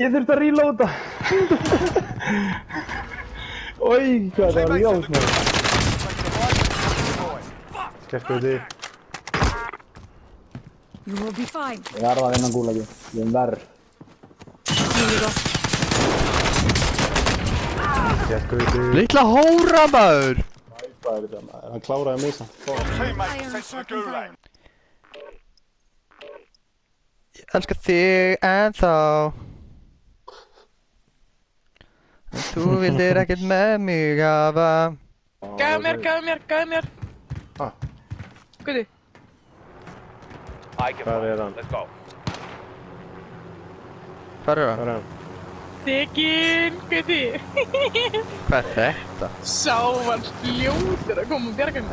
Ég þurfti að reloada. Oj, hvað það var ljóð maður. Slepptu þig. You will be fine. Ég verða að vinna gúlagi. Ég verð. Slepptu þig. Litla hóra maður! Hvað er þetta maður? Hann kláraði mig samt. Ég elska þig ennþá. En þú vildir ekkert með mig hafa. Gæðu mér. Ah. Guði. Hvað er hann? Hvað er Hvað það? er hann? Þegin, Guði. Hvað er þetta? Sá var fljótur að koma og bjarga mér.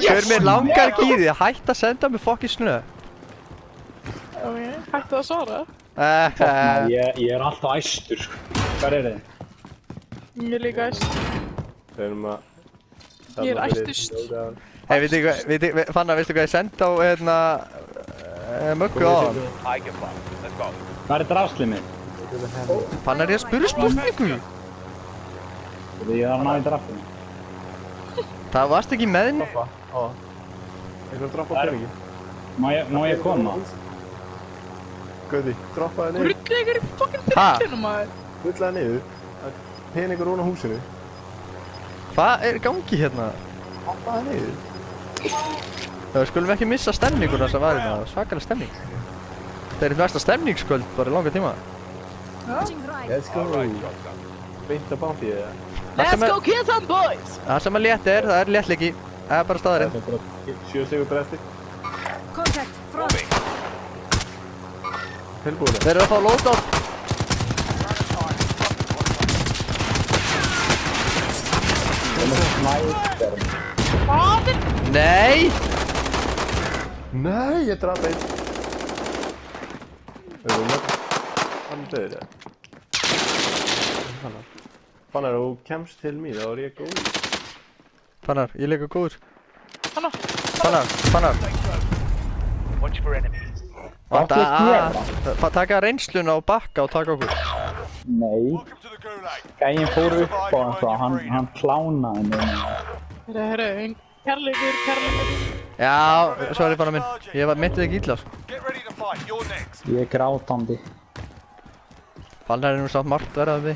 Hver mér langar ekki í því, hætt að senda mig fokkin snö. Ok, hættu að svara. Ég er alltaf æstur sko. Hvað er þið? Ég er líka æst. Við erum að... Ég er æstust. Hei, Fannar, veistu hvað ég sendi á, Möggu á hann? Hvað er drafslið mitt? Fannar, ég spurði spurningu. Ég er að ná í drafslið. Það varst ekki með henni? Eitthvað droppa peningi. Má ég koma? Guði, droppaði niður. Rullið ykkur í fokkin þrillinu maður. Rullaði niður. Peningur ofan á húsinu. Hvað er í gangi hérna? Droppaði niður. Það skulum ekki missa stemninguna sem var hérna, svakalega stemning. Það er mesta stemningskvöld bara í langa tíma. Let's go. Beint að báfið eða? Let's go kill some boys! Það sem að létt er, það er léttleiki. Það er bara staðarinn. 7 sigur bresti. Contact front. Tilbúinu. Þeir eru að fá loadout. Nei! Nei, ég draf einn. Hann döður það. Fannar, þú kemst til mér, þá er ég góð. Fannar, ég er líka góður. Fannar. Taka reynsluna og bakka og taka okkur. Nei. Gæinn fór upp á eitthvað, hann plánaði mig. Herru, kærleikur. Já, sorry Fannar minn. Ég myndi þig ekki illa. Ég er grátandi. Fannar er nú samt margt verið af því.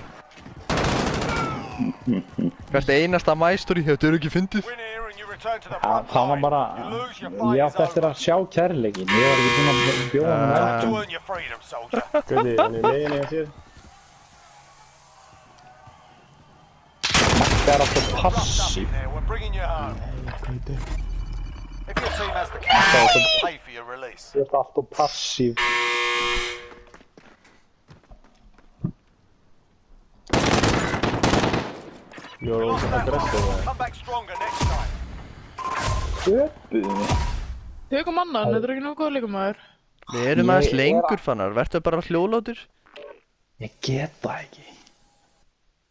Hvert einasta mæstur í þetta er ekki fyndið. Það var bara, ég átti eftir að sjá kærleikin. Ég var ekki búinn að bjóða hann veltum. Guði, hann er leiðinni að sér. Magga er alltaf passív. Ég er alltaf passív. You're also aggressive. Stöpuðu mig. Tökum annan, þetta er ekki nógu góð líka maður. Við erum aðeins lengur Fannar, verður bara hljóðlátur? Ég get það ekki.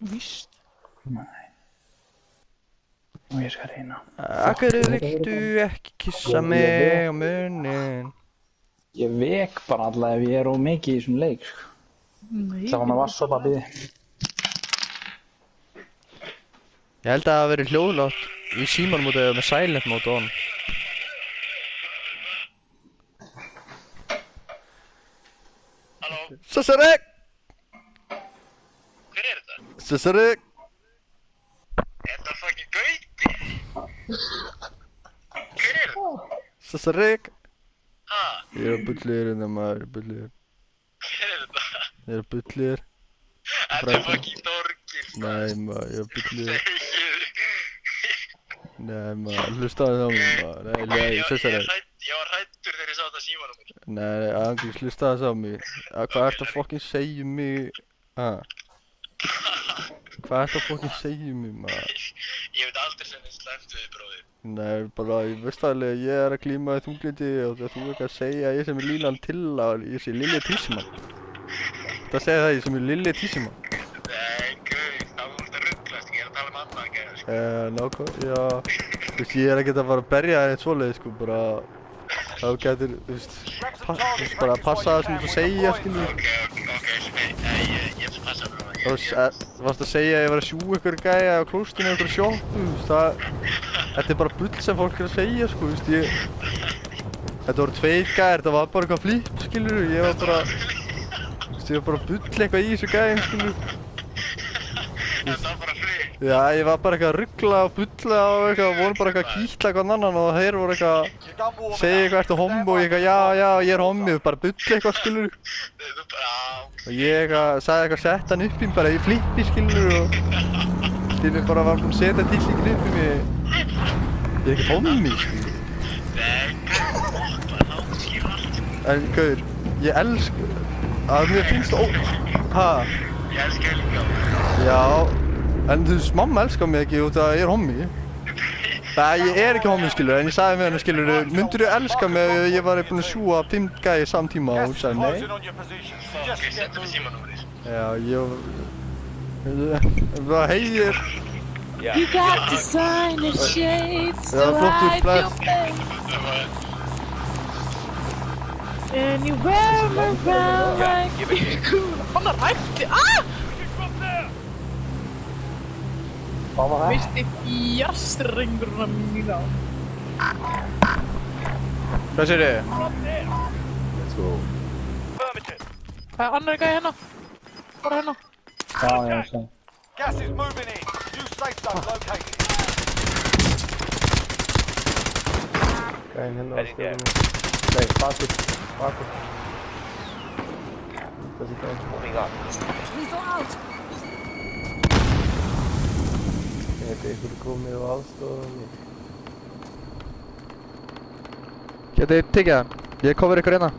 Víst. Nei. Og ég skal reyna. Akkur viltu ekki kissa mig á munnin? Ég vek bara alltaf ef ég er of mikið í þessum leik, sko. Nei. Það var með vassopapið. Ég held að það hafi verið hljóðlátt í símanmóti eða með silent mode on. Halló? Sassarek! Hver er þetta? Sassarek! Er þetta fucking Gauti? Hver er þetta? Sassarek! Ha? Ég er að bullir hérna maður, bullir. Hver er þetta? Ég er að bullir. Þetta er fucking Dorgil. Nei maður, ég er að bullir. Segir. Nei maður, hlustaði á mig maður. Nei, Sassarek. Ég var hræddur þegar ég sá þetta símanum mér. Nei, Anglis, hlustaði á mig. Hvað ertu að fucking segja mig? Hvað ertu að fucking segja mig maður? Ég veit aldrei sem þið slæmt við bróðir. Nei, bara, ég veist alveg að ég er að glíma í þunglindi og þú ekki að segja að ég sem er lílan til að ég sé Lilli Tísimann. Það segja það, ég sem er Lilli Tísimann. Nei, Gauti, þá þú ert að rugglast, ég er að tala um annað gæða, sko. Nákvæm, já. Þú veist, ég er ekkert að fara að berja það eitt svoleið, sko, bara... Þá getur, þú veist, bara að passa það sem þú ert að segja, skilur. Ok, ég ætla að passa fyrir það. Þú varst að segja að ég var að sjú ykkur gæja á klóstinu ykkur sjoppu, þú veist, þetta er bara bull sem fólk er að segja, sko, þú veist, þetta voru tveir gæjar, þetta var bara eitthvað flip, skilur, ég var bara, þú veist, ég var bara að bull eitthvað í þessu gæjum, skilur. Þetta var bara frið. Já, ég var bara eitthvað að ruggla og bulla og eitthvað, voru bara eitthvað að kýtla eitthvað annan og þeir voru eitthvað að segja eitthvað ertu hommi og ég eitthvað já, ég er hommi og bara bulla eitthvað, skilur. Og ég eitthvað, sagði eitthvað sett hann upp í bara í flippi, skilur og skilur bara var búinn að setja tillingin upp í mig. Ég er ekkert hommi, skilur. En gauður, ég elska að mér finnst það Ég elska líka. Já, en þú veist, mamma elskar mig ekki út af að ég er hommi. Nei, ég er ekki hommi, skilur, en ég sagði með henni, skilur, myndur þú elska mig ef ég var búinn að sjúga 5 gæi samtíma og hún sagði nei. Ok, settu við símanúmerið. Já, það heiðir. You got designer shades Já, to flottur hide bless. your face. And you wear them around like you're cool. Hann hætti, Hvað var það? Misti fjastringurna mína. Hvað sér þið? Let's go. Það er annar gæði hérna. Bara hérna. Já, ég sé. Gas is moving in. New safe zone located. Gæðin hérna á skjölinu. Nei, bakur. Þessi gæðin. Lethal out. Gæti ykkur komið og aðstofað mig. Getið þið tekið hann? Ég cover ykkur hérna.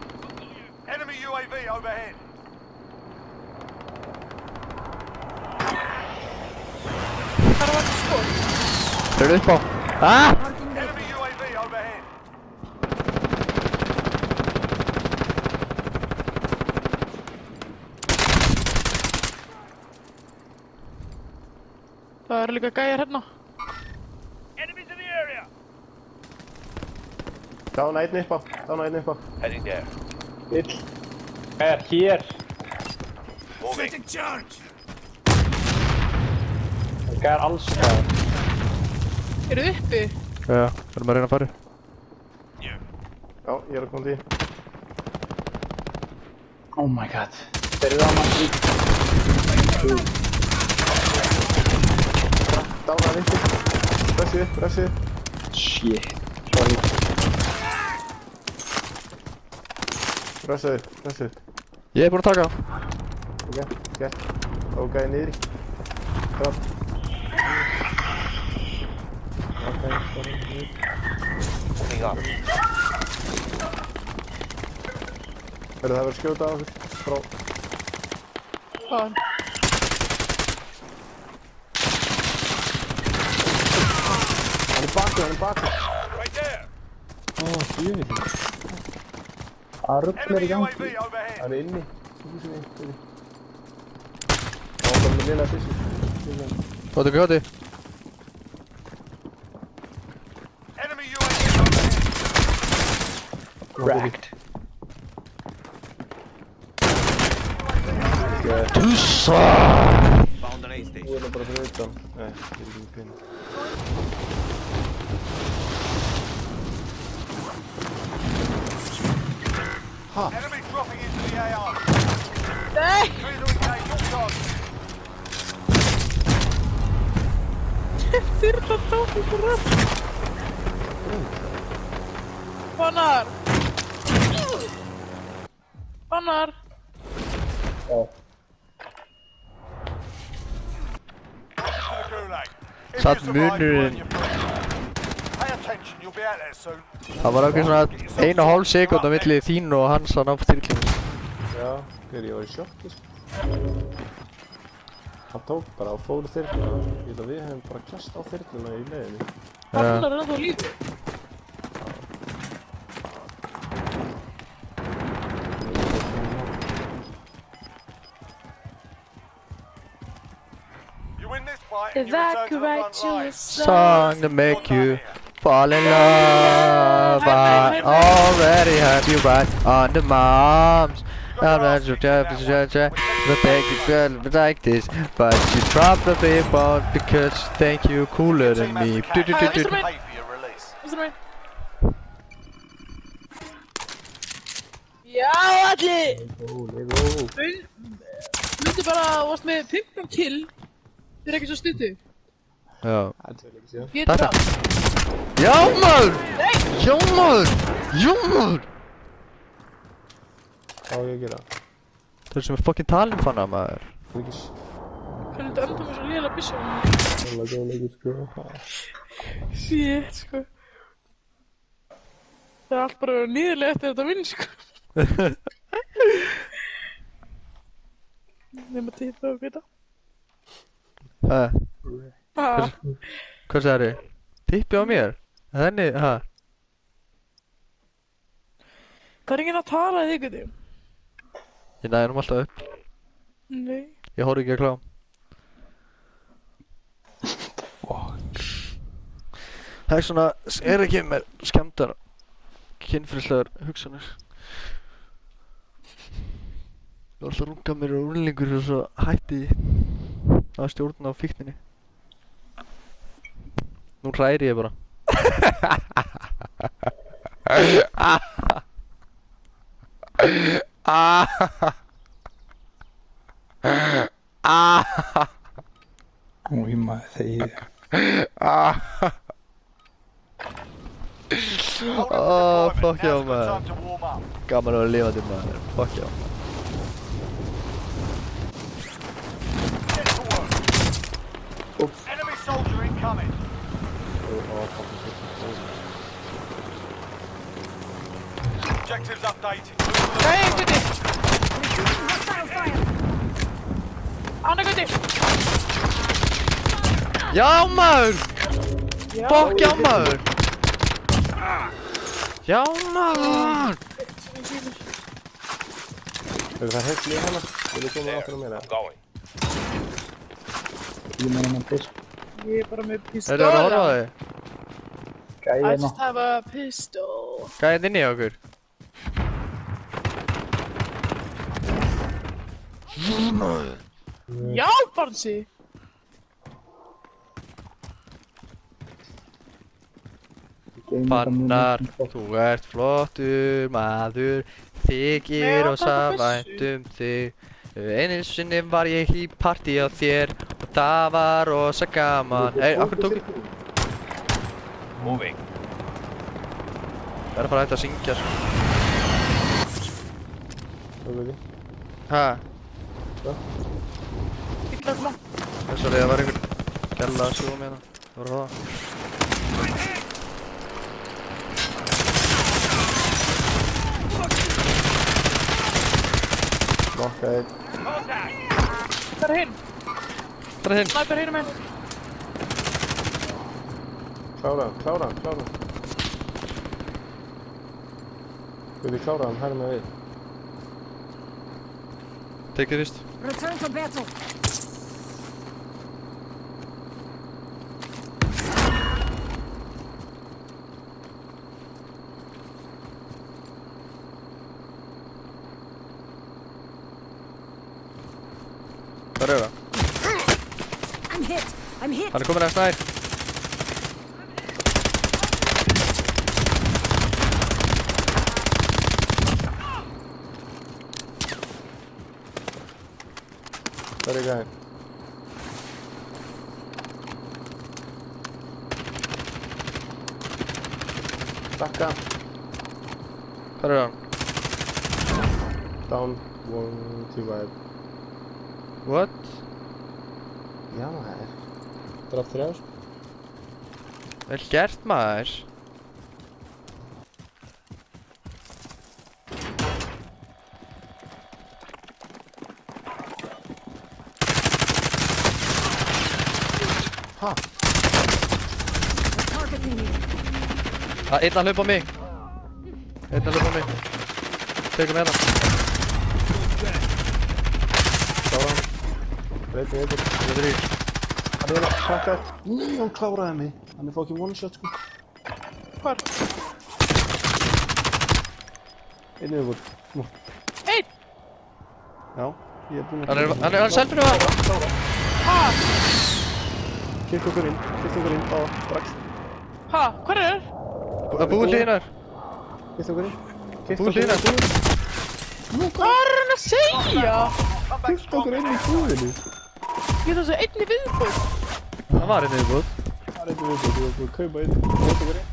Enemy UAV overhead. Það var ekki skor. Þeir eru upp á. Marking the Enemy UAV overhead. Það eru líka gæjar hérna. Enemies in the area. Dána einn upp á. Ill. Er hér. Setting charge. Það er alls það. Eru þið uppi? Já, erum að reyna að fara. Já, ég er að koma því. Oh my god. Þeir eru á mann í. Dána vinti. Pressi upp. Shit. Sorry. Pressi upp. Ég er búinn að taka. Ok, gert. Ok, niðri. Kraft. Ok, sorry. Það verður að skjóta á okkur. Frá. Hvaðan? Hann er bakur. Right there. Djöfitt. Það ruglar í Enemy gangi. UAV overhead. Hann er inni. Það var með lilla sissu. Hóti. Enemy UAV overhead. Cracked. Tussa! Þú er bara fyrir utan. Nei, ég er ekki pinn. Enemy dropping into the AR. Nei! Clear to engage all targets. Þyrla tók ykkur upp. Fannar! Satt munurinn. Pay attention, you'll be out there soon. Það var ákveð svona 1,5 sekúnd á milli þín og hans að ná þyrlunum. Já, ég var í sjokki. Hann tók bara og fór þyrluna. Ég held að við hefum bara klast á þyrluna í leiðinni. Fannar er ennþá á lífi. You win this fight and you return to the Evacuate front your line. Song to make you Fall in love, I already have you right on the moms. I'm not sure to take a girl like this, but you probably won't because you think you're cooler than me. Pay for your release. Visst du mig? Já, allir! Myndi bara varst með 15 kill fyrir ekki svo stuttu. Já. Getur það? Já maður! Já maður! Já maður! Hvað á ég að gera? Það sem er fucking talin fanna maður. Ríkis. Hvernig þetta öndum svo lélega byssu? Það er góð leikur sko. Shit, sko. Það er allt bara nýðilega eftir þetta vinn, sko. Nefna tippa og hvita. Hvað sagði þið? Tippi á mér? Þannig, Það er enginn að tala í þig, Guði. Ég næði alltaf upp. Nei. Ég horf ekki að klá. Það er svona, er ekki með skemmtar kynferðislegar hugsanir. Ég var alltaf að runga mér og úrlingur og svo hætti því að stjórna á fíkninni. Nú hræri ég bara. Új maður þegið. Fuck já maður. Gaman að vera lifandi maður. Fuck já. Enemy soldier incoming. Objectives updated. Nei, Guði! Hostile fire. Anna, Guði! Já maður! Fuck já maður! Já maður! Er það heilt líf hana? Vil ég koma aftur á mér eða? Ég meina með piss. Ég er bara með Er pistól. það að horfa á þig? I Gæðina. just have a pistol. Hvað er inni á okkur? Já, Barnsi! Fannar, þú ert flottur maður, þykir og samvænt þig. Einu sinni var ég í partí á þér og það var rosa gaman. Akkur tók ég? Moving. Það er bara hægt að syngja svo. Það er ekki. Hæ? Ekki það koma. Þess að það var einhver gælla að sjúa með það. Það var það. Nokkaði. Það er hinn. Það er hinn. Sniper hinum hinn. Klára hann. Vil ég klára hann, hægir með við. Tekið fyrst. Return to battle. Hvað er það? I'm hit. Hann er komin eftir nær. Það er gæðin. Stakka. Hvað er hann? Down. 1, 2, 5. What? Já maður. Draf 3 sko. Vel gert maður. Ha? Targeting you. Einn að hlaupa á mig. Tekum með hann. Klára hann. Veitir. Það er þrýr. Hann er að sakka. Hann kláraði mig. Hann er fucking one shot sko. Hvar? Einn viðbútt. Einn! Já, ég er búinn að... Hann er selbinu það. Ha? Kilt okkur inn, báða, strax. Ha? Hvar er þér? Búið hlýðinar. Kilt okkur inn. Búið hlýðinar. Hvað er hann að segja? Kilt okkur inn í búðinu. Ég þarf svo einni viðbúið. Það var einn viðbúið. Það er einn viðbútt, ég var búinn að kaupa inn. Kilt okkur inn.